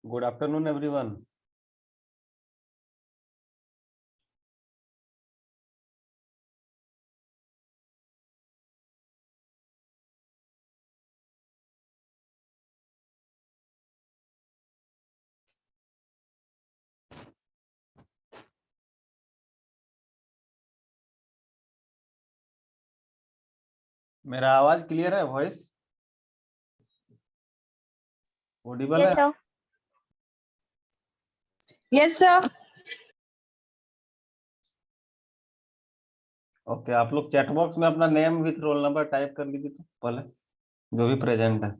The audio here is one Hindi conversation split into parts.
Good afternoon, everyone. मेरा आवाज क्लियर है? वॉइस ऑडिबल है? Yes, sir. ओके, आप लोग चैट बॉक्स में अपना name with roll number type कर लीजिए तो पहले, जो भी प्रेजेंट है।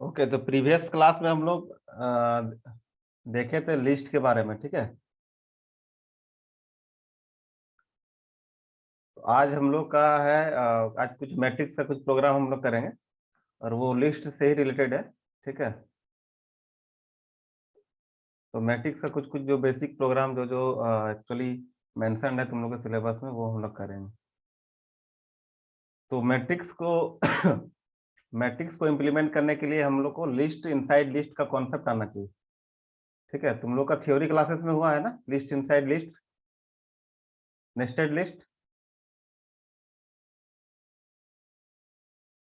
ओके, तो प्रीवियस क्लास में हम लोग देखे थे लिस्ट के बारे में, ठीक है। तो आज हम लोग का है आज कुछ मैट्रिक्स का कुछ प्रोग्राम हम लोग करेंगे और वो लिस्ट से ही रिलेटेड है, ठीक है। तो मैट्रिक्स का कुछ कुछ जो बेसिक प्रोग्राम जो जो एक्चुअली मेंशन है तुम लोग के सिलेबस में, वो हम लोग करेंगे। तो मैट्रिक्स को इम्प्लीमेंट करने के लिए हम लोग को लिस्ट इनसाइड लिस्ट का कॉन्सेप्ट आना चाहिए, ठीक है। तुम लोग का थ्योरी क्लासेस में हुआ है ना, list inside list, nested list,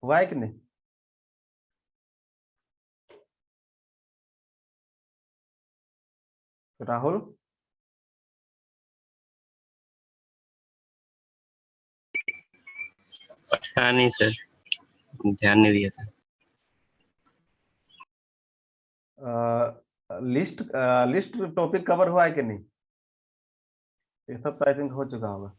हुआ है कि नहीं? राहुल, हाँ नहीं सर, ध्यान नहीं दिया था। लिस्ट लिस्ट टॉपिक कवर हुआ है कि नहीं? ये सब तो आई थिंक हो चुका होगा।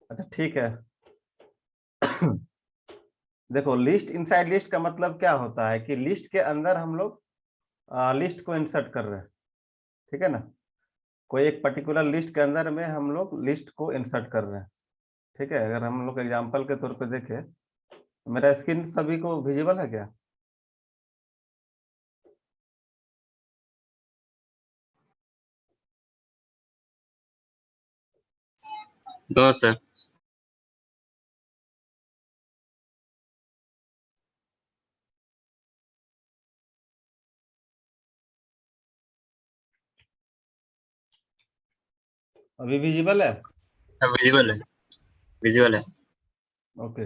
अच्छा ठीक है। देखो, लिस्ट इनसाइड लिस्ट का मतलब क्या होता है कि लिस्ट के अंदर हम लोग लिस्ट को इंसर्ट कर रहे हैं, ठीक है ना। कोई एक पर्टिकुलर लिस्ट के अंदर में हम लोग लिस्ट को इंसर्ट कर रहे हैं, ठीक है। अगर हम लोग एग्जांपल के तौर पे देखें, मेरा स्क्रीन सभी को विजिबल है क्या? No sir. अभी विजिबल है? विजिबल है, विजुअल है। ओके।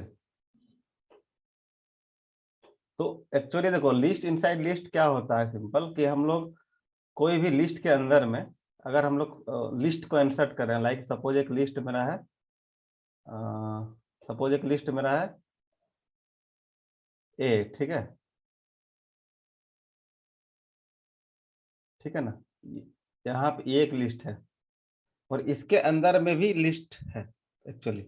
तो एक्चुअली देखो लिस्ट इनसाइड लिस्ट क्या होता है, सिंपल कि हम लोग कोई भी लिस्ट के अंदर में अगर हम लोग लिस्ट को इंसर्ट कर रहे हैं, लाइक सपोज एक लिस्ट मेरा है, सपोज एक लिस्ट मेरा है ए, ठीक है, ठीक है ना, यहाँ पे ये एक लिस्ट है और इसके अंदर में भी लिस्ट है एक्चुअली।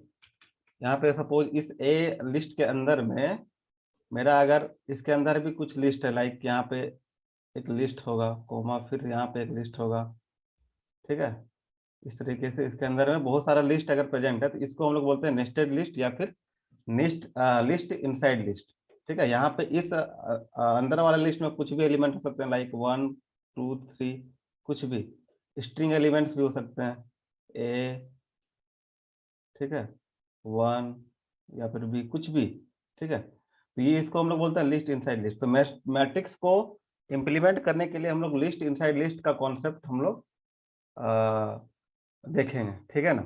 यहाँ पे सपोज इस ए लिस्ट के अंदर में मेरा अगर इसके अंदर भी कुछ लिस्ट है, लाइक यहाँ पे एक लिस्ट होगा कोमा, फिर यहाँ पे एक लिस्ट होगा, ठीक है। इस तरीके से इसके अंदर में बहुत सारा लिस्ट अगर प्रेजेंट है तो इसको हम लोग बोलते हैं नेस्टेड लिस्ट या फिर लिस्ट लिस्ट इनसाइड लिस्ट, ठीक है। यहाँ पे इस अंदर वाला लिस्ट में कुछ भी एलिमेंट हो सकते हैं, लाइक 1 2 3, कुछ भी स्ट्रिंग एलिमेंट्स भी हो सकते हैं, ए, ठीक है, 1 या फिर बी, कुछ भी, ठीक है। तो ये इसको हम लोग बोलते हैं लिस्ट इनसाइड लिस्ट। तो मैट्रिक्स को इम्प्लीमेंट करने के लिए हम लोग लिस्ट इनसाइड लिस्ट का कॉन्सेप्ट हम लोग देखेंगे, ठीक है ना।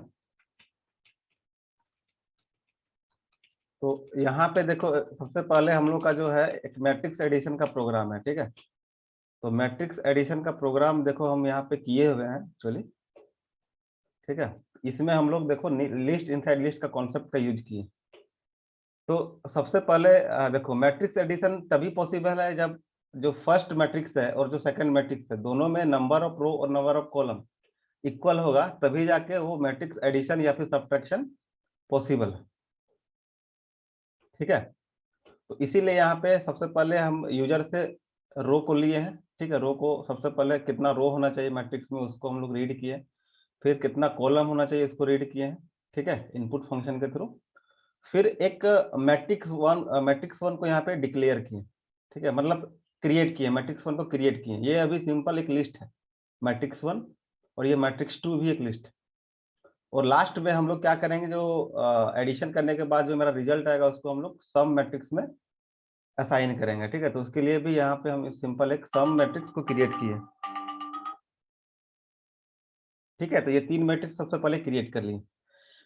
तो यहाँ पे देखो सबसे पहले हम लोग का जो है एक मैट्रिक्स एडिशन का प्रोग्राम है, ठीक है। तो मैट्रिक्स एडिशन का प्रोग्राम देखो हम यहाँ पे किए हुए हैं एक्चुअली, ठीक है। इसमें हम लोग देखो लिस्ट इनसाइड लिस्ट का कॉन्सेप्ट का यूज किए। तो सबसे पहले देखो मैट्रिक्स एडिशन तभी पॉसिबल है जब जो फर्स्ट मैट्रिक्स है और जो सेकंड मैट्रिक्स है दोनों में नंबर ऑफ रो और नंबर ऑफ कॉलम इक्वल होगा, तभी जाके वो मैट्रिक्स एडिशन या फिर सब्ट्रैक्शन पॉसिबल है, ठीक है। तो इसीलिए यहाँ पे सबसे पहले हम यूजर से रो को लिए हैं, ठीक है। रो को सबसे पहले कितना रो होना चाहिए मैट्रिक्स में उसको हम लोग रीड किए, फिर कितना कॉलम होना चाहिए इसको रीड किए हैं, ठीक है, इनपुट फंक्शन के थ्रू। फिर एक मैट्रिक्स वन को यहाँ पे डिक्लेयर किए, ठीक है, मतलब क्रिएट किए, मैट्रिक्स वन को क्रिएट किए। ये अभी सिंपल एक लिस्ट है मैट्रिक्स वन, और ये मैट्रिक्स टू भी एक लिस्ट है। और लास्ट में हम लोग क्या करेंगे, जो एडिशन करने के बाद जो मेरा रिजल्ट आएगा उसको हम लोग सम मैट्रिक्स में असाइन करेंगे, ठीक है। तो उसके लिए भी यहाँ पे हम सिंपल एक सम मैट्रिक्स को क्रिएट किए, ठीक है। तो ये 3 मैट्रिक्स सबसे पहले क्रिएट कर लिए।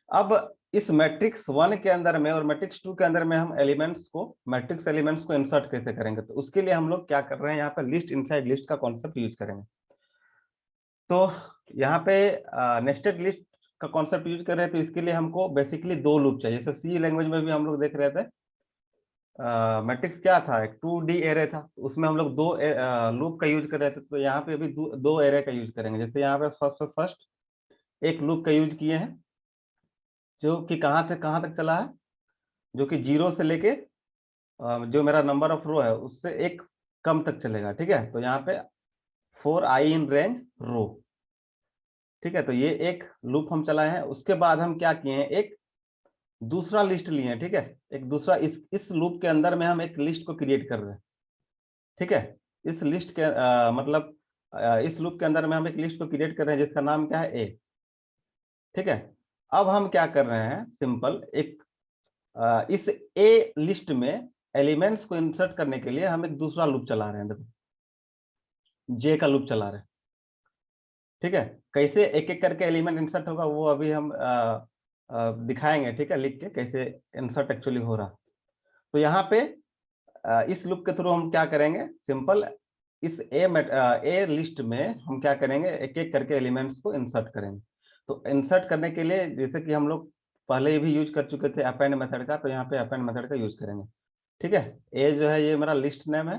अब इस मैट्रिक्स 1 के अंदर में और मैट्रिक्स 2 के अंदर में हम एलिमेंट्स को, मैट्रिक्स एलिमेंट्स को इंसर्ट कैसे करेंगे, तो उसके लिए हम लोग क्या कर रहे हैं, यहाँ पे लिस्ट इनसाइड लिस्ट का कॉन्सेप्ट यूज करेंगे। तो यहाँ पे नेस्टेड लिस्ट का कॉन्सेप्ट यूज कर रहे हैं, तो इसके लिए हमको बेसिकली 2 लूप चाहिए। जैसे सी लैंग्वेज में भी हम लोग देख रहे थे मैट्रिक्स क्या था, एक 2D एरे था, उसमें हम लोग 2 लूप का यूज कर रहे थे। तो यहाँ पे अभी 2 एरे का यूज करेंगे। जैसे यहाँ पे फर्स्ट एक लूप का यूज किए हैं जो कि कहाँ से कहाँ तक चला है, जो कि 0 से लेके जो मेरा नंबर ऑफ रो है उससे एक कम तक चलेगा, ठीक है। तो यहाँ पे 4i इन रेंज रो, ठीक है। तो ये एक लूप हम चलाए हैं। उसके बाद हम क्या किए हैं, एक दूसरा लिस्ट लिए हैं, ठीक है। एक दूसरा इस लूप के अंदर में हम एक लिस्ट को क्रिएट कर रहे हैं, ठीक है। इस लिस्ट के मतलब इस लूप के अंदर में हम एक लिस्ट को क्रिएट कर रहे हैं जिसका नाम क्या है ए, ठीक है। अब हम क्या कर रहे हैं, सिंपल एक इस ए लिस्ट में एलिमेंट्स को इंसर्ट करने के लिए हम एक दूसरा लूप चला रहे हैं, देखो जे का लूप चला रहे हैं, ठीक है। कैसे एक एक करके एलिमेंट इंसर्ट होगा वो अभी हम दिखाएंगे, ठीक है, लिख के कैसे इंसर्ट एक्चुअली हो रहा। तो यहाँ पे इस लूप के थ्रू हम क्या करेंगे, सिंपल इस ए लिस्ट में हम क्या करेंगे, एक एक करके एलिमेंट्स को इंसर्ट करेंगे। तो इंसर्ट करने के लिए जैसे कि हम लोग पहले भी यूज कर चुके थे अपेंड मेथड का, तो यहाँ पे अपेंड मेथड का यूज करेंगे, ठीक है। ए जो है ये मेरा लिस्ट नेम है,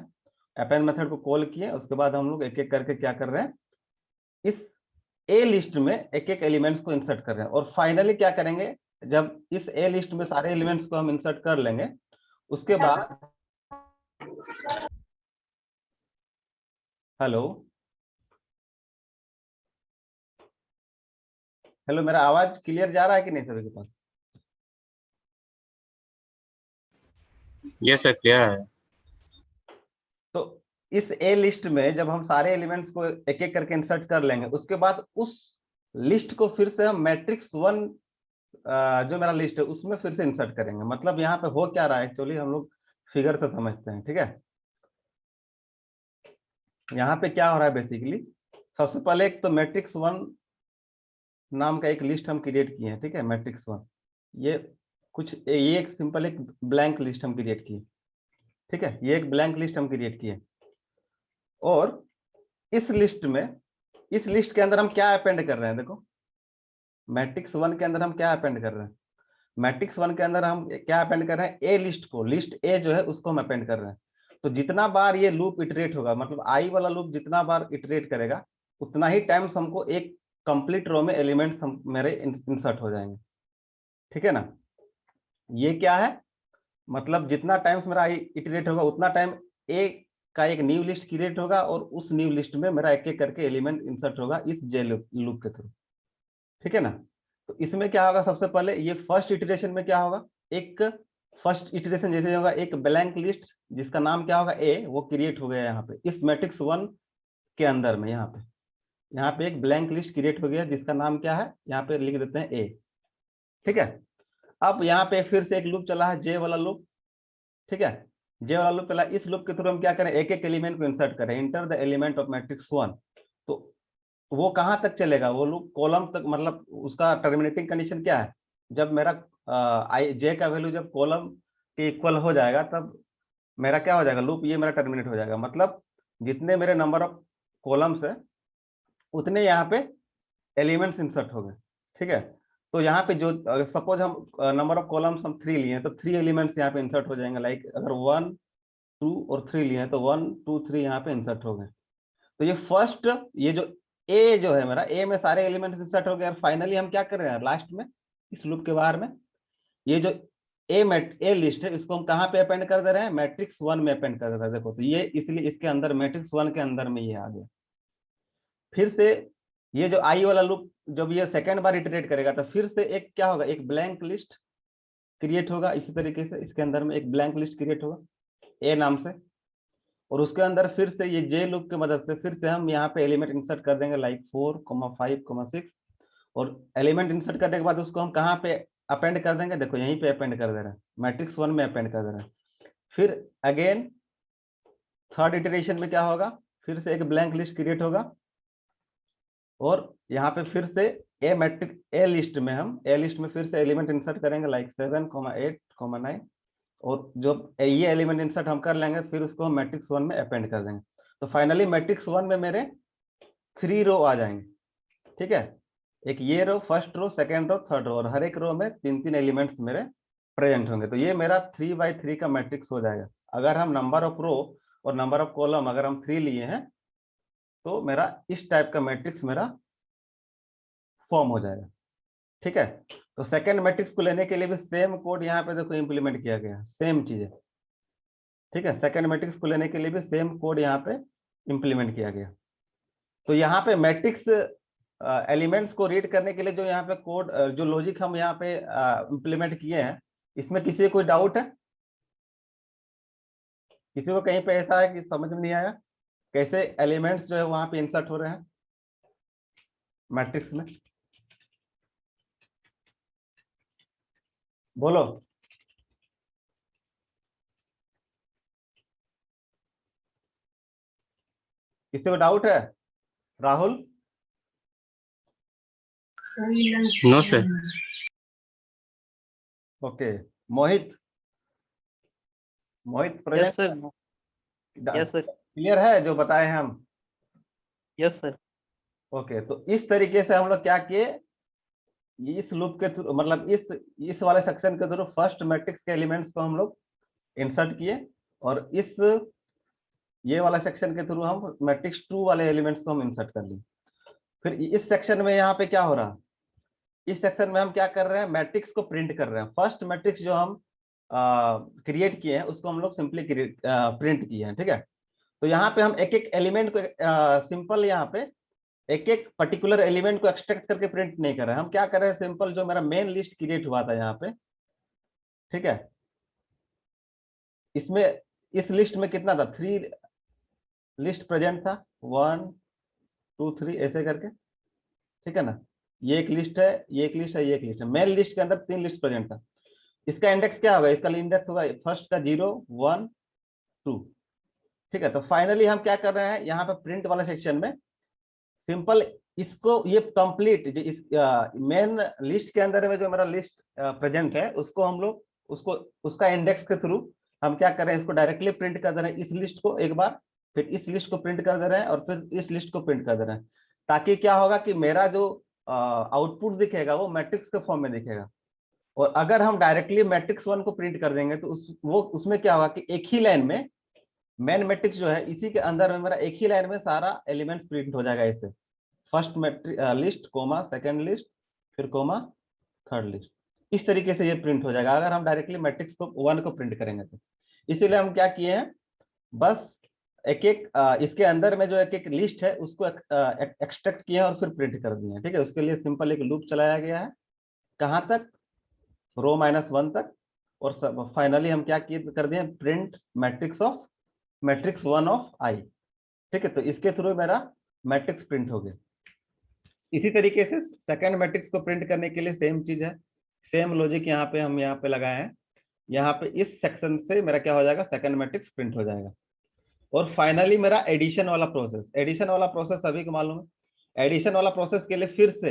अपेंड मेथड को कॉल किए, उसके बाद हम लोग एक एक करके क्या कर रहे हैं, इस ए लिस्ट में एक एक एलिमेंट्स को इंसर्ट कर रहे हैं। और फाइनली क्या करेंगे, जब इस ए लिस्ट में सारे एलिमेंट्स को हम इंसर्ट कर लेंगे उसके बाद, हेलो हेलो, मेरा आवाज क्लियर जा रहा है कि नहीं सभी के पास? यस सर, क्लियर है। तो इस ए लिस्ट में जब हम सारे एलिमेंट्स को एक एक करके इंसर्ट कर लेंगे उसके बाद उस लिस्ट को फिर से हम मैट्रिक्स 1 जो मेरा लिस्ट है उसमें फिर से इंसर्ट करेंगे। मतलब यहाँ पे हो क्या रहा है एक्चुअली, हम लोग फिगर से समझते हैं, ठीक है। यहाँ पे क्या हो रहा है बेसिकली, सबसे पहले एक तो मैट्रिक्स 1 नाम का एक लिस्ट हम क्रिएट किए हैं, ठीक है। मैट्रिक्स 1 ये कुछ ये एक सिंपल एक ब्लैंक लिस्ट हम क्रिएट किए, ठीक है, ये एक ब्लैंक लिस्ट हम क्रिएट किए। और इस लिस्ट में, इस लिस्ट के अंदर हम क्या अपेंड कर रहे हैं, देखो मैट्रिक्स 1 के अंदर हम क्या अपेंड कर रहे हैं, मैट्रिक्स 1 के अंदर हम क्या अपेंड कर रहे हैं, ए लिस्ट को, लिस्ट ए जो है उसको हम अपेंड कर रहे हैं। तो जितना बार ये लूप इटरेट होगा, मतलब आई वाला लूप जितना बार इटरेट करेगा, उतना ही टाइम्स हमको एक कंप्लीट रो में एलिमेंट्स हम मेरे इंसर्ट हो जाएंगे। ठीक है ना, ये क्या है, मतलब जितना टाइम्स मेरा आई इटरेट होगा उतना टाइम ए का एक न्यू लिस्ट क्रिएट होगा, और उस न्यू लिस्ट में मेरा एक एक करके एलिमेंट इंसर्ट होगा इस जे लूप के थ्रू। ठीक है ना, तो इसमें क्या होगा, सबसे पहले ये फर्स्ट इटरेशन में क्या होगा, एक फर्स्ट इटरेशन जैसे होगा, एक ब्लैंक लिस्ट जिसका नाम क्या होगा ए, वो क्रिएट हो गया यहाँ पे इस मैट्रिक्स 1 के अंदर में। यहाँ पे एक ब्लैंक लिस्ट क्रिएट हो गया जिसका नाम क्या है, यहाँ पे लिख देते हैं ए। ठीक है, अब यहाँ पे फिर से एक लूप चला है, जे वाला लूप। ठीक है, जे वाला लूप चला, इस लूप के थ्रू हम क्या करें, एक एक एलिमेंट को इंसर्ट करें, enter the element of matrix 1। तो वो कहाँ तक चलेगा, वो लूप कॉलम तक, मतलब उसका टर्मिनेटिंग कंडीशन क्या है, जब मेरा आई जे का वैल्यू जब कॉलम के इक्वल हो जाएगा तब मेरा क्या हो जाएगा, लूप ये मेरा टर्मिनेट हो जाएगा। मतलब जितने मेरे नंबर ऑफ कॉलम्स है उतने यहाँ पे एलिमेंट्स इंसर्ट हो गए। ठीक है, तो यहाँ पे जो सपोज हम नंबर ऑफ कॉलम्स हम 3 लिए हैं, तो 3 एलिमेंट्स यहाँ पे इंसर्ट हो जाएंगे। लाइक अगर 1 2 और 3 लिए हैं तो 1 2 3 यहाँ पे इंसर्ट हो गए। तो ये फर्स्ट, ये जो ए जो है मेरा, ए में सारे एलिमेंट्स इंसर्ट हो गए। और फाइनली हम क्या कर रहे हैं लास्ट में, इस लूप के बाहर में, ये जो ए लिस्ट है इसको हम कहाँ पे अपेंड कर दे रहे हैं, मैट्रिक्स 1 में अपेंड कर दे रहे हैं। देखो, तो ये इसलिए इसके अंदर मैट्रिक्स 1 के अंदर में ये आ गया। फिर से ये जो आई वाला लूप जब ये सेकेंड बार इटरेट करेगा तो फिर से एक क्या होगा, एक ब्लैंक लिस्ट क्रिएट होगा। इसी तरीके से इसके अंदर में एक ब्लैंक लिस्ट क्रिएट होगा ए नाम से, और उसके अंदर फिर से ये जे लूप की मदद से फिर से हम यहाँ पे एलिमेंट इंसर्ट कर देंगे, लाइक 4 5 6। और एलिमेंट इंसर्ट करने के बाद उसको हम कहाँ पे अपेंड कर देंगे, देखो यहीं पे अपेंड कर दे रहे हैं, मैट्रिक्स 1 में अपेंड कर दे रहे हैं। फिर अगेन थर्ड इटरेशन में क्या होगा, फिर से एक ब्लैंक लिस्ट क्रिएट होगा, और यहाँ पे फिर से ए मैट्रिक्स ए लिस्ट में हम ए लिस्ट में फिर से एलिमेंट इंसर्ट करेंगे, लाइक 7 8 9। और जो ये एलिमेंट इंसर्ट हम कर लेंगे फिर उसको हम मैट्रिक्स 1 में अपेंड कर देंगे। तो फाइनली मैट्रिक्स 1 में मेरे 3 रो आ जाएंगे। ठीक है, एक ये row, first row, second row, third row, और हर एक रो में 3 एलिमेंट्स मेरे प्रेजेंट होंगे। तो ये मेरा 3 by 3 का मैट्रिक्स हो जाएगा। अगर हम नंबर ऑफ रो और नंबर ऑफ कॉलम अगर हम 3 लिए हैं तो मेरा इस टाइप का मैट्रिक्स मेरा फॉर्म हो जाएगा। ठीक है, तो सेकेंड मैट्रिक्स को लेने के लिए भी सेम कोड यहाँ पे देखो इम्प्लीमेंट किया गया, सेम चीज है। ठीक है, सेकेंड मैट्रिक्स को लेने के लिए भी सेम कोड यहाँ पे इम्प्लीमेंट किया गया। तो यहाँ पे मैट्रिक्स एलिमेंट्स को रीड करने के लिए जो यहाँ पे कोड, जो लॉजिक हम यहाँ पे इम्प्लीमेंट किए हैं, इसमें किसी को कोई डाउट है, किसी को कहीं पे ऐसा है कि समझ में नहीं आया कैसे एलिमेंट्स जो है वहां पे इंसर्ट हो रहे हैं मैट्रिक्स में, बोलो। किसी को डाउट है, Rahul? No sir. Okay, Mohit, Mohit present? Yes sir. Yes sir. Clear है जो बताए हैं हम? Yes sir. ओके, तो इस तरीके से हम लोग क्या किए, इस लूप के थ्रू, मतलब इस वाले सेक्शन के थ्रू फर्स्ट मैट्रिक्स के एलिमेंट्स को हम लोग इंसर्ट किए, और इस ये वाला सेक्शन के थ्रू हम मैट्रिक्स 2 वाले एलिमेंट्स को हम इंसर्ट कर लिए। फिर इस सेक्शन में यहाँ पे क्या हो रहा है, इस सेक्शन में हम क्या कर रहे हैं, मैट्रिक्स को प्रिंट कर रहे हैं। फर्स्ट मैट्रिक्स जो हम क्रिएट किए हैं उसको हम लोग सिंपली प्रिंट किए हैं। ठीक है, तो यहाँ पे हम एक एक एलिमेंट को सिंपल यहाँ पे एक एक पर्टिकुलर एलिमेंट को एक्सट्रैक्ट करके प्रिंट नहीं कर रहे हैं। हम क्या कर रहे हैं, सिंपल जो मेरा मेन लिस्ट क्रिएट हुआ था यहाँ पे, ठीक है, इसमें इस लिस्ट में कितना था, 3 लिस्ट प्रेजेंट था, 1 2 3 ऐसे करके। ठीक है ना, ये एक लिस्ट है, ये एक लिस्ट है, ये एक लिस्ट है। मेन लिस्ट के अंदर 3 लिस्ट प्रेजेंट था। इसका इंडेक्स क्या होगा, इसका इंडेक्स होगा फर्स्ट का 0 1 2। ठीक है, तो फाइनली हम क्या कर रहे हैं, यहाँ पे प्रिंट वाला सेक्शन में सिंपल इसको, ये कंप्लीट जो इस मेन लिस्ट के अंदर में जो मेरा लिस्ट प्रेजेंट है उसको हम लोग उसका इंडेक्स के थ्रू हम क्या कर रहे हैं, इसको डायरेक्टली प्रिंट कर दे रहे हैं, इस लिस्ट को एक बार, फिर इस लिस्ट को प्रिंट कर दे रहे हैं, और फिर इस लिस्ट को प्रिंट कर दे रहे हैं, ताकि क्या होगा कि मेरा जो आउटपुट दिखेगा वो मैट्रिक्स के फॉर्म में दिखेगा। और अगर हम डायरेक्टली मैट्रिक्स 1 को प्रिंट कर देंगे तो उसमें क्या होगा कि एक ही लाइन में मेन मैट्रिक्स जो है इसी के अंदर में मेरा एक ही लाइन में सारा एलिमेंट्स प्रिंट हो जाएगा। इससे first matrix list comma second list फिर कोमा थर्ड लिस्ट, इस तरीके से ये प्रिंट हो जाएगा अगर हम डायरेक्टली मैट्रिक्स को 1 को प्रिंट करेंगे तो। इसीलिए हम क्या किए हैं, बस एक एक इसके अंदर में जो एक एक लिस्ट है उसको एक्सट्रैक्ट किए हैं और फिर प्रिंट कर दिए हैं। ठीक है, उसके लिए सिंपल एक लूप चलाया गया है, कहाँ तक, रो -1 तक, और फाइनली हम क्या किए कर दिए, प्रिंट मैट्रिक्स 1 ऑफ आई। ठीक है, तो इसके थ्रू मेरा मैट्रिक्स प्रिंट हो गया। इसी तरीके से सेकंड मैट्रिक्स को प्रिंट करने के लिए सेम चीज है, सेम लॉजिक यहाँ पे हम यहाँ पे लगाए हैं। यहाँ पे इस सेक्शन से मेरा क्या हो जाएगा, सेकंड मैट्रिक्स प्रिंट हो जाएगा। और फाइनली मेरा एडिशन वाला प्रोसेस सभी को मालूम है। एडिशन वाला प्रोसेस के लिए फिर से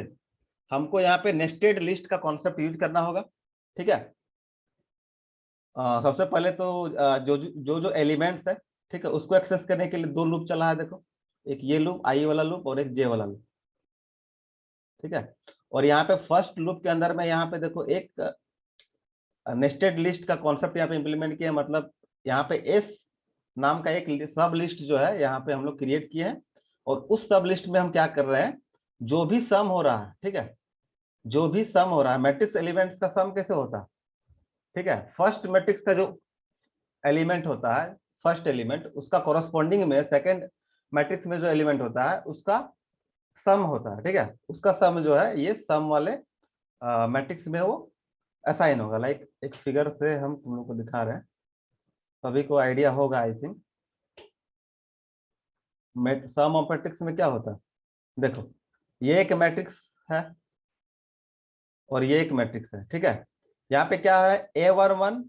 हमको यहाँ पे नेस्टेड लिस्ट का कॉन्सेप्ट यूज करना होगा। ठीक है, सबसे पहले तो जो एलिमेंट्स है, ठीक है, उसको एक्सेस करने के लिए 2 लूप चला है। देखो, एक ये लूप आई वाला लूप और एक जे वाला लूप। ठीक है, और यहाँ पे फर्स्ट लूप के अंदर में यहाँ पे देखो एक नेस्टेड लिस्ट का कॉन्सेप्ट यहाँ पे इंप्लीमेंट किया है। मतलब यहाँ पे एस नाम का एक सब लिस्ट जो है यहाँ पे हम लोग क्रिएट किए हैं, और उस सब लिस्ट में हम क्या कर रहे हैं, जो भी सम हो रहा है, ठीक है, जो भी सम हो रहा है, मैट्रिक्स एलिमेंट्स का सम कैसे होता है, ठीक है, फर्स्ट मैट्रिक्स का जो एलिमेंट होता है, फर्स्ट एलिमेंट, उसका कॉरस्पॉन्डिंग में सेकंड मैट्रिक्स में जो एलिमेंट होता है उसका सम होता है। ठीक है, उसका सम जो है ये सम वाले मैट्रिक्स में वो असाइन होगा। लाइक एक फिगर से हम तुम लोग को दिखा रहे हैं, सभी को आइडिया होगा I think. Sum of matrix में क्या होता है, देखो ये एक मैट्रिक्स है और ये एक मैट्रिक्स है। ठीक है, यहाँ पे क्या है, A11,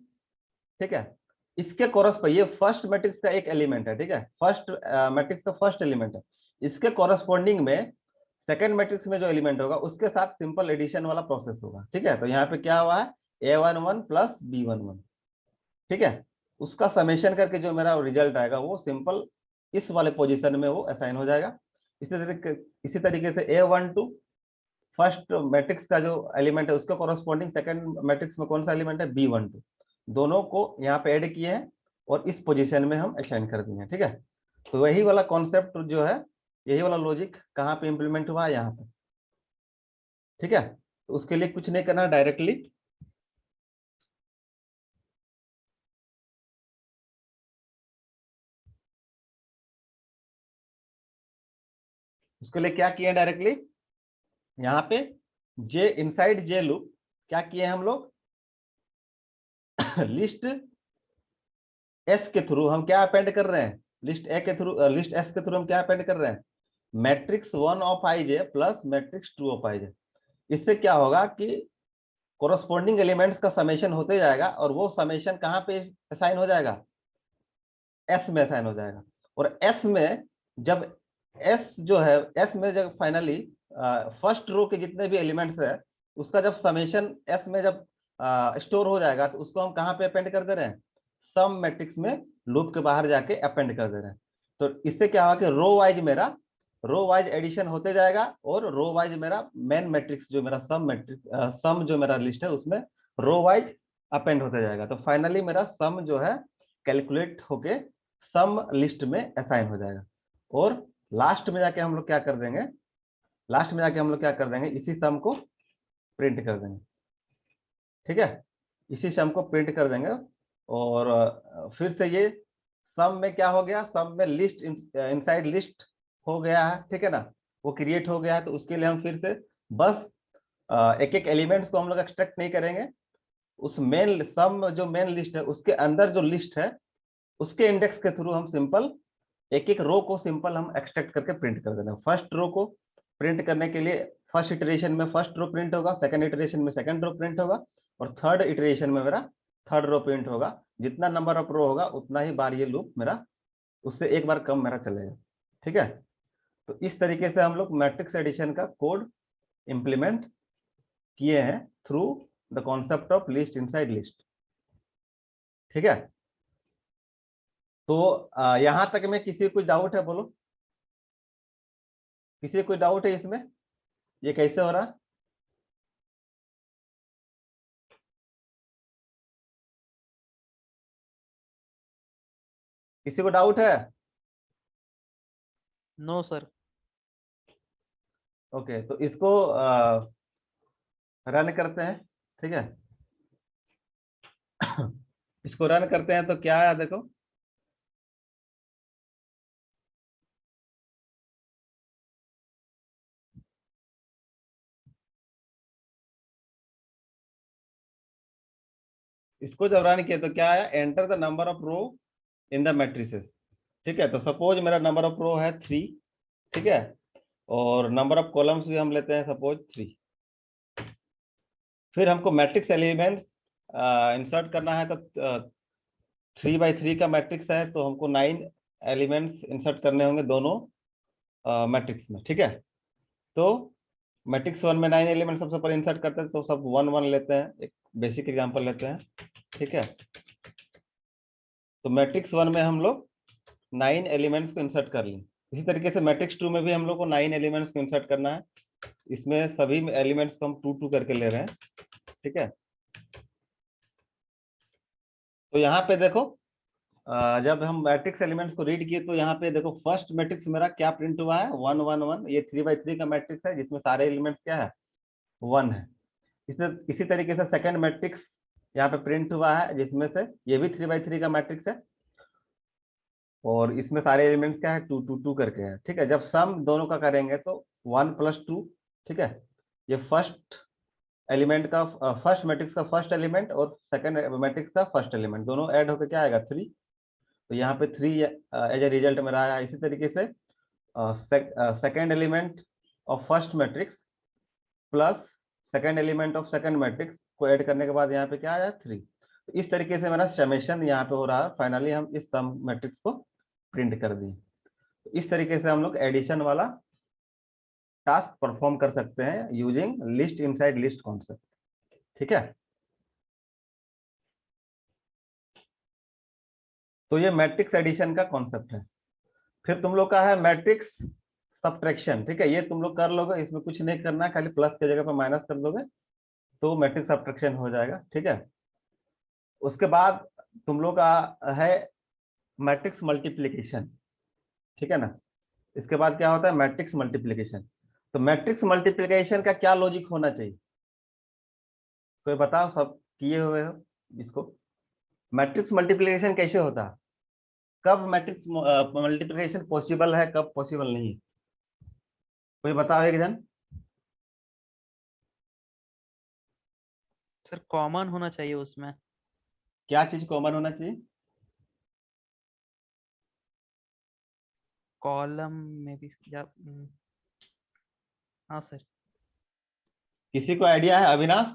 ठीक है, इसके कॉरस्पॉन्ड, ये फर्स्ट मैट्रिक्स का एक एलिमेंट है। ठीक है, फर्स्ट मैट्रिक्स का फर्स्ट एलिमेंट है, इसके कॉरस्पॉन्डिंग में सेकंड मैट्रिक्स में जो एलिमेंट होगा उसके साथ सिंपल एडिशन वाला प्रोसेस होगा। ठीक है, तो यहाँ पे क्या हुआ है, A11 प्लस B11। ठीक है, उसका समेशन करके जो मेरा रिजल्ट आएगा वो सिंपल इस वाले पोजीशन में वो असाइन हो जाएगा। इसी तरीके से A12 फर्स्ट मैट्रिक्स का जो एलिमेंट है उसका कॉरस्पॉन्डिंग सेकंड मैट्रिक्स में कौन सा एलिमेंट है, B12, दोनों को यहाँ पे ऐड किए हैं और इस पोजीशन में हम असाइन कर दिए हैं। ठीक है, तो वही वाला कॉन्सेप्ट जो है, यही वाला लॉजिक कहाँ पे इंप्लीमेंट हुआ है, यहाँ पे। ठीक है, तो उसके लिए कुछ नहीं करना, डायरेक्टली उसके लिए क्या किए, डायरेक्टली यहाँ पे जे इनसाइड जे लूप क्या किए हम लोग लिस्ट एस के थ्रू हम क्या अपेंड कर रहे हैं, लिस्ट ए के थ्रू, लिस्ट एस के थ्रू हम क्या अपेंड कर रहे हैं, matrix 1 of i j plus matrix 2 of i j. इससे क्या होगा कि कोरस्पॉन्डिंग एलिमेंट्स का समेशन होते जाएगा और वो समेशन कहाँ पे असाइन हो जाएगा, एस में असाइन हो जाएगा। और एस में जब एस जो है, एस में जब फाइनली फर्स्ट रो के जितने भी एलिमेंट्स है उसका जब समेशन एस में जब स्टोर हो जाएगा तो उसको हम कहाँ पे अपेंड कर दे रहे हैं, सम मैट्रिक्स में लूप के बाहर जाके अपेंड कर दे रहे हैं। तो इससे क्या होगा कि रो वाइज एडिशन होते जाएगा और रो वाइज मेरा मेन मैट्रिक्स जो मेरा सम जो मेरा लिस्ट है उसमें रो वाइज अपेंड होते जाएगा। तो फाइनली मेरा सम जो है कैलकुलेट होके सम लिस्ट में असाइन हो जाएगा। और लास्ट में जाके हम लोग क्या कर देंगे, इसी सम को प्रिंट कर देंगे। ठीक है, इसी सम को प्रिंट कर देंगे। और फिर से ये सम में क्या हो गया, सम में लिस्ट इनसाइड लिस्ट हो गया है। ठीक है ना, वो क्रिएट हो गया है। तो उसके लिए हम फिर से बस एक एक एलिमेंट्स को हम लोग एक्सट्रैक्ट नहीं करेंगे, उस मेन सम जो मेन लिस्ट है उसके अंदर जो लिस्ट है उसके इंडेक्स के थ्रू हम सिंपल एक एक रो को सिंपल हम एक्सट्रैक्ट करके प्रिंट कर देना। फर्स्ट रो को प्रिंट करने के लिए फर्स्ट इटरेशन में फर्स्ट रो प्रिंट होगा, सेकंड इटरेशन में सेकंड रो प्रिंट होगा, और थर्ड इटरेशन में मेरा थर्ड रो प्रिंट होगा। जितना नंबर ऑफ रो होगा उतना ही बार ये लूप मेरा, उससे एक बार कम मेरा चलेगा। ठीक है, तो इस तरीके से हम लोग मैट्रिक्स एडिशन का कोड इंप्लीमेंट किए हैं through the concept of list inside list. ठीक है, तो यहाँ तक में किसी को कोई डाउट है? बोलो, किसी को कोई डाउट है इसमें, ये कैसे हो रहा? किसी को डाउट है? No sir. ओके, तो इसको रन करते हैं, ठीक है। इसको रन करते हैं तो क्या आया देखो, इसको जब रन किया तो क्या आया, enter the number of row in the matrices, ठीक है। तो सपोज मेरा नंबर ऑफ रो है 3, ठीक है, और नंबर ऑफ कॉलम्स भी हम लेते हैं सपोज 3। फिर हमको मैट्रिक्स एलिमेंट्स इंसर्ट करना है, तो 3x3 का मैट्रिक्स है, तो हमको 9 एलिमेंट्स इंसर्ट करने होंगे दोनों मैट्रिक्स में, ठीक है। तो मैट्रिक्स 1 में 9 एलिमेंट सबसे पहले इंसर्ट करते हैं, तो सब 1 1 लेते हैं, एक बेसिक एग्जांपल लेते हैं, ठीक है। तो मैट्रिक्स 1 में हम लोग 9 एलिमेंट्स को इंसर्ट कर लें। इसी तरीके से मैट्रिक्स 2 में भी हम लोग को 9 एलिमेंट्स को इंसर्ट करना है। इसमें सभी एलिमेंट्स को हम 2 2 करके ले रहे हैं, ठीक है। तो यहाँ पे देखो, जब हम मैट्रिक्स एलिमेंट्स को रीड किए तो यहाँ पे देखो फर्स्ट मैट्रिक्स मेरा क्या प्रिंट हुआ है, 1 1 1। ये 3x3 का मैट्रिक्स है जिसमें सारे एलिमेंट्स क्या है, 1 है। इसी तरीके से सेकंड मैट्रिक्स यहाँ पे प्रिंट हुआ है, जिसमें से ये भी 3x3 का मैट्रिक्स है, और इसमें सारे एलिमेंट्स क्या है, 2 2 2 करके है, ठीक है। जब सम दोनों का करेंगे तो 1 + 2, ठीक है। ये फर्स्ट एलिमेंट का फर्स्ट मैट्रिक्स का फर्स्ट एलिमेंट और सेकंड मैट्रिक्स का फर्स्ट एलिमेंट दोनों ऐड होकर क्या आएगा, 3। तो यहाँ पे 3 एज ए रिजल्ट मेरा आया। इसी तरीके से second element of first matrix plus second element of second matrix को ऐड करने के बाद यहाँ पे क्या आया, 3। तो इस तरीके से मेरा समेशन यहाँ पे हो रहा है। फाइनली हम इस सम मैट्रिक्स को प्रिंट कर दिए। तो इस तरीके से हम लोग एडिशन वाला टास्क परफॉर्म कर सकते हैं using list inside list concept, ठीक है। तो ये मैट्रिक्स एडिशन का कॉन्सेप्ट है। फिर तुम लोग का है मैट्रिक्स सब्ट्रैक्शन, ठीक है। ये तुम लोग कर लोगे, इसमें कुछ नहीं करना है, खाली प्लस की जगह पर माइनस कर दोगे तो मैट्रिक्स सब्ट्रैक्शन हो जाएगा, ठीक है। उसके बाद तुम लोग का है मैट्रिक्स मल्टीप्लिकेशन, ठीक है ना। इसके बाद क्या होता है, मैट्रिक्स मल्टीप्लिकेशन। तो मैट्रिक्स मल्टीप्लिकेशन का क्या लॉजिक होना चाहिए, कोई बताओ, सब किए हुए हो इसको। मैट्रिक्स मल्टीप्लिकेशन कैसे होता है, कब मैट्रिक्स मल्टीप्लिकेशन पॉसिबल है, कब पॉसिबल नहीं है, कोई बताओ एक जन। सर कॉमन होना चाहिए उसमें। क्या चीज कॉमन होना चाहिए, कॉलम में भी या हाँ सर। किसी को आइडिया है अविनाश,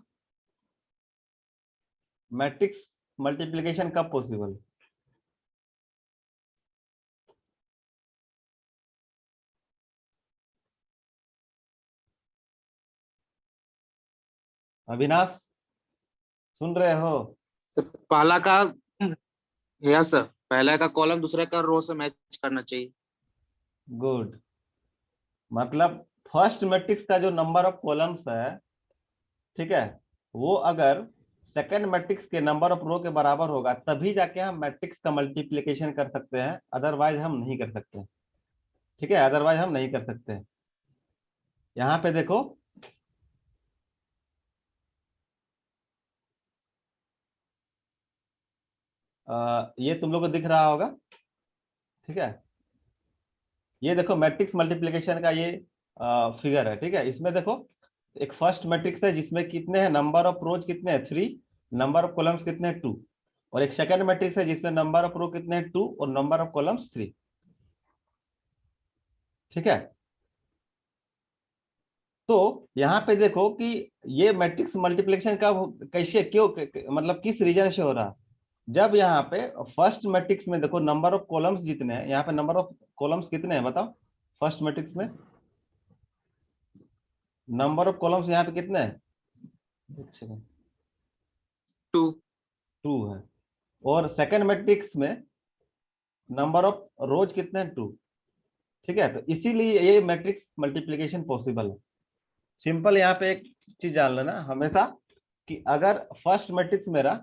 मैट्रिक्स मल्टीप्लिकेशन कब पॉसिबल? अविनाश सुन रहे हो? सर पहला का, या सर पहला का कॉलम दूसरे का रो से मैच करना चाहिए। गुड, मतलब फर्स्ट मैट्रिक्स का जो नंबर ऑफ कॉलम्स है, ठीक है, वो अगर सेकंड मैट्रिक्स के नंबर ऑफ रो के बराबर होगा तभी जाके हम मैट्रिक्स का मल्टीप्लिकेशन कर सकते हैं, अदरवाइज हम नहीं कर सकते, ठीक है। अदरवाइज हम नहीं कर सकते। यहाँ पे देखो, ये तुम लोग को दिख रहा होगा, ठीक है। ये देखो मैट्रिक्स मल्टीप्लिकेशन का ये फिगर है, ठीक है। इसमें देखो एक फर्स्ट मैट्रिक्स है जिसमें कितने हैं, नंबर ऑफ रोज कितने हैं, 3, नंबर ऑफ कॉलम्स कितने हैं, 2। और एक सेकंड मैट्रिक्स है जिसमें नंबर ऑफ रो कितने हैं, 2, और नंबर ऑफ कॉलम्स 3, ठीक है। तो यहाँ पे देखो कि ये मैट्रिक्स मल्टीप्लिकेशन कब, कैसे, क्यों, मतलब किस रीजन से हो रहा, जब यहाँ पे फर्स्ट मैट्रिक्स में देखो नंबर ऑफ कॉलम्स जितने हैं, यहाँ पे नंबर ऑफ कॉलम्स कितने हैं बताओ, फर्स्ट मैट्रिक्स में नंबर ऑफ कॉलम्स यहाँ पे कितने हैं, 2। 2 है। और सेकंड मैट्रिक्स में नंबर ऑफ रोज कितने हैं 2, ठीक है। तो इसीलिए ये मैट्रिक्स मल्टीप्लिकेशन पॉसिबल है। सिंपल यहाँ पे एक चीज जान लेना हमेशा कि अगर फर्स्ट मैट्रिक्स मेरा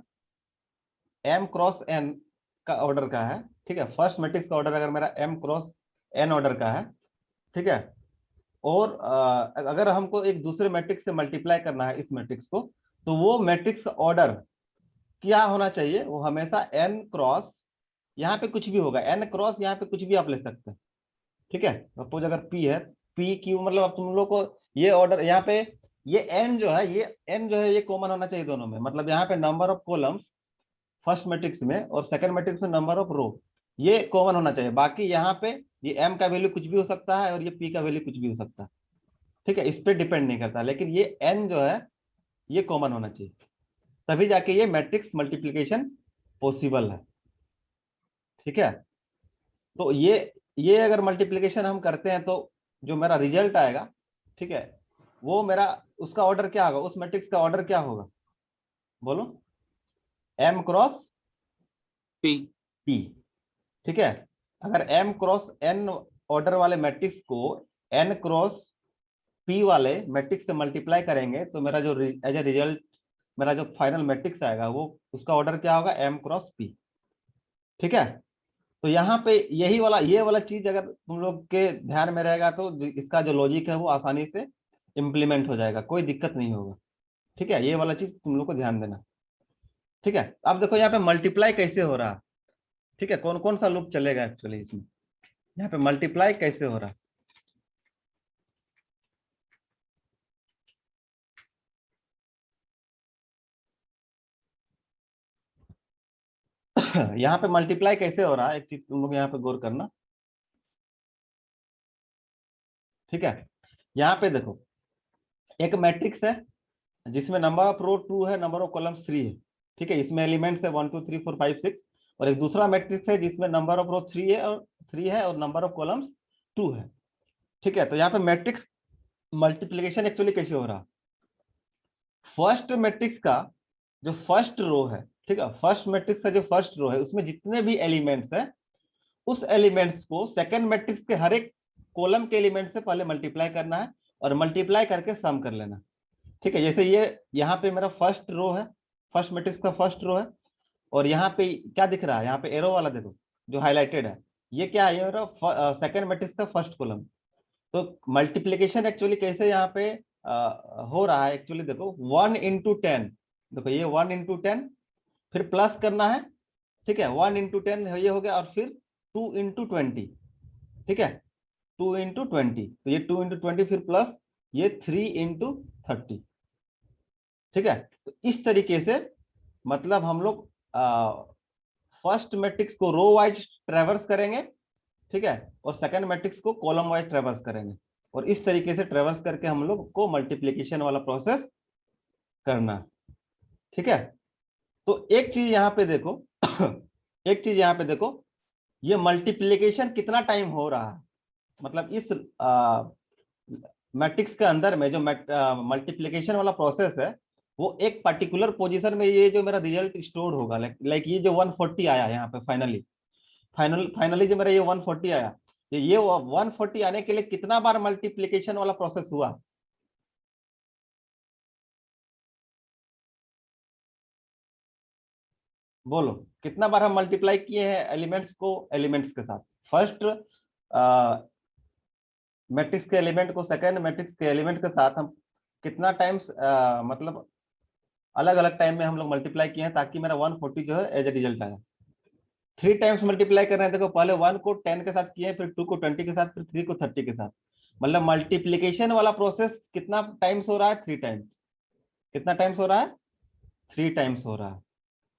m क्रॉस n का ऑर्डर का है, ठीक है, फर्स्ट मैट्रिक्स का ऑर्डर अगर मेरा m क्रॉस n ऑर्डर का है, ठीक है, और अगर हमको एक दूसरे मैट्रिक्स से मल्टीप्लाई करना है इस मैट्रिक्स को, तो वो मैट्रिक्स का ऑर्डर क्या होना चाहिए, वो हमेशा n क्रॉस, यहाँ पे कुछ भी होगा, n क्रॉस यहाँ पे कुछ भी आप ले सकते हैं, ठीक है। सपोज अगर p है, p q, मतलब अब तुम लोग को ये ऑर्डर यहाँ पे ये n जो है, ये n जो है ये कॉमन होना चाहिए दोनों में, मतलब यहाँ पे number of columns first matrix में और सेकंड मैट्रिक्स में नंबर ऑफ रो ये कॉमन होना चाहिए। बाकी यहाँ पे ये m का वैल्यू कुछ भी हो सकता है और ये p का वैल्यू कुछ भी हो सकता है, ठीक है, इस पे डिपेंड नहीं करता, लेकिन ये n जो है ये कॉमन होना चाहिए, तभी जाके ये मैट्रिक्स मल्टीप्लिकेशन पॉसिबल है, ठीक है। तो ये अगर मल्टीप्लिकेशन हम करते हैं तो जो मेरा रिजल्ट आएगा, ठीक है, वो मेरा उसका ऑर्डर क्या होगा, उस मैट्रिक्स का ऑर्डर क्या होगा, बोलो, m क्रॉस p। p, ठीक है। अगर m क्रॉस n ऑर्डर वाले मैट्रिक्स को n क्रॉस p वाले मैट्रिक्स से मल्टीप्लाई करेंगे तो मेरा जो एज ए रिजल्ट मेरा जो फाइनल मैट्रिक्स आएगा वो उसका ऑर्डर क्या होगा, m क्रॉस p, ठीक है। तो यहाँ पे यही वाला ये वाला चीज अगर तुम लोग के ध्यान में रहेगा तो इसका जो लॉजिक है वो आसानी से इम्प्लीमेंट हो जाएगा, कोई दिक्कत नहीं होगा, ठीक है। ये वाला चीज तुम लोग को ध्यान देना, ठीक है। अब देखो यहाँ पे मल्टीप्लाई कैसे हो रहा है, ठीक है, कौन कौन सा लूप चलेगा एक्चुअली इसमें, यहाँ पे मल्टीप्लाई कैसे हो रहा है। यहाँ पे मल्टीप्लाई कैसे हो रहा है, एक चीज तुम लोग यहाँ पे गौर करना, ठीक है। यहाँ पे देखो एक मैट्रिक्स है जिसमें नंबर ऑफ रो 2 है, नंबर ऑफ कॉलम्स 3 है, ठीक है, इसमें एलिमेंट्स है 1 2 3 4 5 6, और एक दूसरा मैट्रिक्स है जिसमें नंबर ऑफ रो 3 है और नंबर ऑफ कॉलम्स 2 है, ठीक है। तो यहाँ पे मैट्रिक्स मल्टीप्लिकेशन एक्चुअली कैसे हो रहा, फर्स्ट मैट्रिक्स का जो फर्स्ट रो है, ठीक है, फर्स्ट मैट्रिक्स का जो फर्स्ट रो है उसमें जितने भी एलिमेंट्स है उस एलिमेंट्स को सेकंड मैट्रिक्स के हर एक कॉलम के एलिमेंट से पहले मल्टीप्लाई करना है और मल्टीप्लाई करके सम कर लेना, ठीक है। जैसे ये यहाँ पे मेरा फर्स्ट रो है, फर्स्ट मैट्रिक्स का फर्स्ट रो है, और यहाँ पे क्या दिख रहा है, यहाँ पे एरो वाला देखो जो हाईलाइटेड है, ये क्या है, ये मेरा सेकंड मैट्रिक्स का फर्स्ट कॉलम। तो मल्टीप्लीकेशन एक्चुअली कैसे यहाँ पे हो रहा है, एक्चुअली देखो 1 × 10, देखो ये 1 × 10, फिर प्लस करना है, ठीक है, 1 × 10 ये हो गया, और फिर 2 × 20, ठीक है, 2 × 20, तो ये 2 × 20 फिर प्लस ये 3 × 30, ठीक है। तो इस तरीके से मतलब हम लोग फर्स्ट मैट्रिक्स को रो वाइज ट्रेवर्स करेंगे, ठीक है, और सेकंड मैट्रिक्स को कॉलम वाइज ट्रेवर्स करेंगे, और इस तरीके से ट्रेवर्स करके हम लोग को मल्टीप्लिकेशन वाला प्रोसेस करना, ठीक है। तो एक चीज यहाँ पे देखो एक चीज यहाँ पे देखो, ये मल्टीप्लिकेशन कितना टाइम हो रहा है, मतलब इस मैट्रिक्स के अंदर में जो मल्टीप्लिकेशन वाला प्रोसेस है वो एक पर्टिकुलर पोजीशन में ये जो मेरा रिजल्ट स्टोर होगा, लाइक ये जो 140 आया यहाँ पे फाइनली जो मेरा ये 140 आया, ये 140 आने के लिए कितना बार मल्टीप्लिकेशन वाला प्रोसेस हुआ, बोलो, कितना बार हम मल्टीप्लाई किए हैं एलिमेंट्स को एलिमेंट्स के साथ, फर्स्ट मैट्रिक्स के एलिमेंट को सेकंड मैट्रिक्स के एलिमेंट के साथ हम कितना टाइम्स मतलब अलग अलग टाइम में हम लोग मल्टीप्लाई किए हैं ताकि मेरा 140 जो है एज ए रिजल्ट आया। 3 टाइम्स मल्टीप्लाई कर रहे हैं, देखो पहले 1 को 10 के साथ किए, फिर 2 को 20 के साथ, फिर 3 को 30 के साथ, मतलब मल्टीप्लिकेशन वाला प्रोसेस कितना टाइम्स हो रहा है, 3 टाइम्स। कितना टाइम्स हो रहा है, 3 टाइम्स हो रहा है,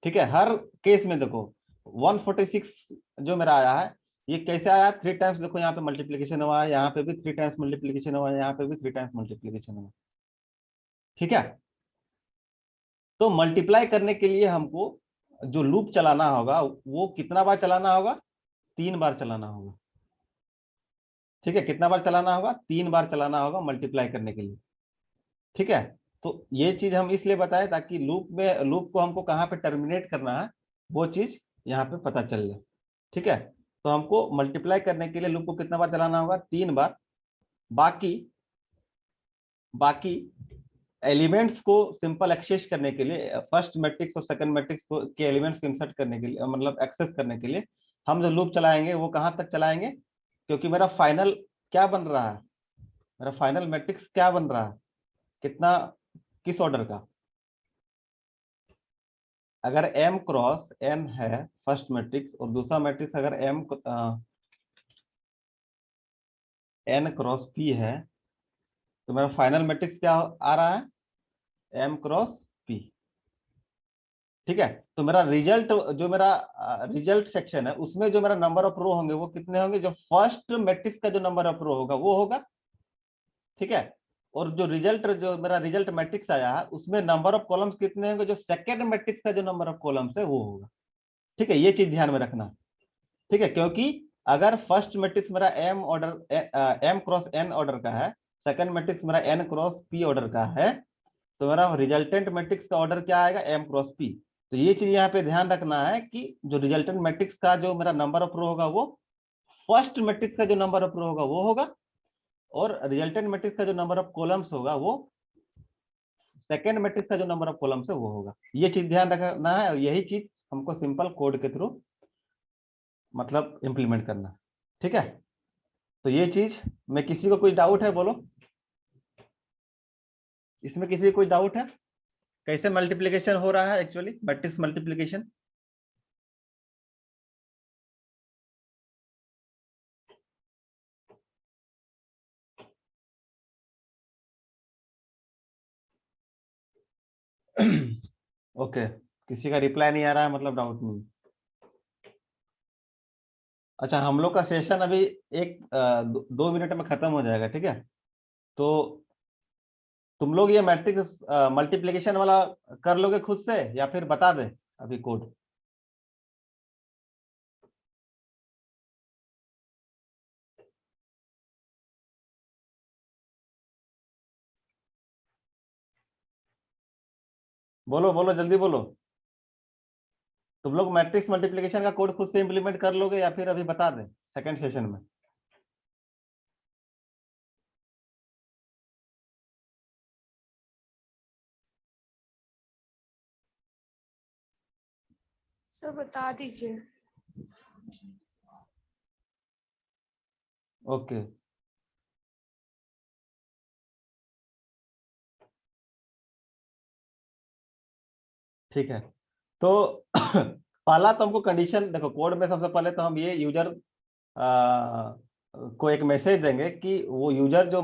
ठीक है। हर केस में देखो 146 जो मेरा आया है ये कैसे आया, 3 टाइम्स, देखो यहाँ पे मल्टीप्लिकेशन हुआ है, यहाँ पे भी 3 टाइम्स मल्टीप्लिकेशन हुआ है, यहाँ पे भी 3 टाइम्स मल्टीप्लिकेशन हुआ, ठीक है। तो मल्टीप्लाई करने के लिए हमको जो लूप चलाना होगा वो कितना बार चलाना होगा, 3 बार चलाना होगा, ठीक है। कितना बार चलाना होगा, 3 बार चलाना होगा मल्टीप्लाई करने के लिए, ठीक है। तो ये चीज हम इसलिए बताएं ताकि लूप को हमको कहाँ पे टर्मिनेट करना है वो चीज यहाँ पे पता चल जाए, ठीक है। तो हमको मल्टीप्लाई करने के लिए लूप को कितना बार चलाना होगा, 3 बार। बाकी बाकी एलिमेंट्स को सिंपल एक्सेस करने के लिए, फर्स्ट मैट्रिक्स और सेकंड मैट्रिक्स को के एलिमेंट्स को इंसर्ट करने के लिए, मतलब एक्सेस करने के लिए हम जो लूप चलाएंगे वो कहां तक चलाएंगे, क्योंकि मेरा फाइनल क्या बन रहा है, मेरा फाइनल मैट्रिक्स क्या बन रहा है, कितना, किस ऑर्डर का। अगर m क्रॉस n है फर्स्ट मैट्रिक्स और दूसरा मैट्रिक्स अगर n क्रॉस p है, तो मेरा फाइनल मैट्रिक्स क्या आ रहा है, m क्रॉस p। ठीक है, तो मेरा रिजल्ट, जो मेरा रिजल्ट सेक्शन है उसमें जो मेरा नंबर ऑफ रो होंगे वो कितने होंगे, जो फर्स्ट मैट्रिक्स का जो नंबर ऑफ रो होगा वो होगा। ठीक है, और जो मेरा रिजल्ट मैट्रिक्स आया है उसमें नंबर ऑफ कॉलम्स कितने होंगे, जो सेकेंड मैट्रिक्स का जो नंबर ऑफ कॉलम्स है वो होगा। ठीक है, ये चीज ध्यान में रखना। ठीक है, क्योंकि अगर फर्स्ट मैट्रिक्स मेरा m क्रॉस n ऑर्डर का है, सेकंड मैट्रिक्स मेरा n क्रॉस p ऑर्डर का है, तो मेरा रिजल्टेंट मैट्रिक्स का ऑर्डर क्या आएगा, m क्रॉस p। तो ये चीज यहाँ पे ध्यान रखना है कि जो रिजल्टेंट मैट्रिक्स का जो मेरा नंबर ऑफ रो होगा वो फर्स्ट मैट्रिक्स का जो नंबर ऑफ रो होगा वो होगा, और रिजल्टेंट मैट्रिक्स का जो नंबर ऑफ कॉलम्स होगा वो सेकेंड मैट्रिक्स का जो नंबर ऑफ कॉलम्स है वो होगा। ये चीज ध्यान रखना है, और यही चीज हमको सिंपल कोड के थ्रू मतलब इंप्लीमेंट करना। ठीक है, तो ये चीज में किसी को कोई डाउट है बोलो, इसमें किसी को कोई डाउट है, कैसे मल्टीप्लिकेशन हो रहा है एक्चुअली, मैट्रिक्स मल्टीप्लिकेशन। ओके, किसी का रिप्लाई नहीं आ रहा है, मतलब डाउट नहीं। अच्छा, हम लोग का सेशन अभी 2 मिनट में खत्म हो जाएगा। ठीक है, तो तुम लोग ये मैट्रिक्स मल्टीप्लिकेशन वाला कर लोगे खुद से या फिर बता दे अभी कोड। बोलो बोलो जल्दी बोलो, तुम लोग मैट्रिक्स मल्टीप्लिकेशन का कोड खुद से इंप्लीमेंट कर लोगे या फिर अभी बता दें सेकंड सेशन में। सर बता दीजिए। ओके, ठीक है, तो पहला तो हमको कंडीशन देखो, कोड में सबसे पहले तो हम ये यूजर को एक मैसेज देंगे कि वो यूजर जो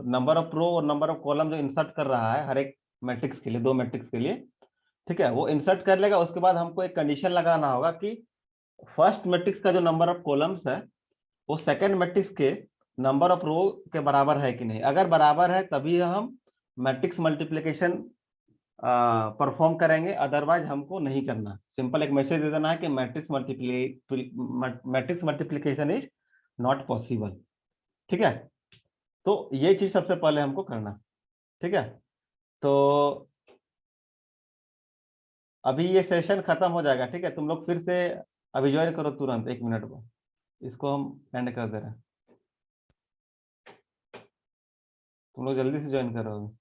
नंबर ऑफ रो और नंबर ऑफ कॉलम जो इंसर्ट कर रहा है हर एक मैट्रिक्स के लिए, 2 मैट्रिक्स के लिए, ठीक है, वो इंसर्ट कर लेगा। उसके बाद हमको एक कंडीशन लगाना होगा कि फर्स्ट मैट्रिक्स का जो नंबर ऑफ कॉलम्स है वो सेकंड मैट्रिक्स के नंबर ऑफ रो के बराबर है कि नहीं। अगर बराबर है तभी हम मैट्रिक्स मल्टीप्लिकेशन परफॉर्म करेंगे, अदरवाइज हमको नहीं करना। सिंपल एक मैसेज दे देना है कि matrix multiplication is not possible. ठीक है, तो ये चीज सबसे पहले हमको करना। ठीक है, तो अभी ये सेशन खत्म हो जाएगा। ठीक है, तुम लोग फिर से अभी ज्वाइन करो तुरंत 1 मिनट में, इसको हम एंड कर दे रहे हैं, तुम लोग जल्दी से ज्वाइन करो।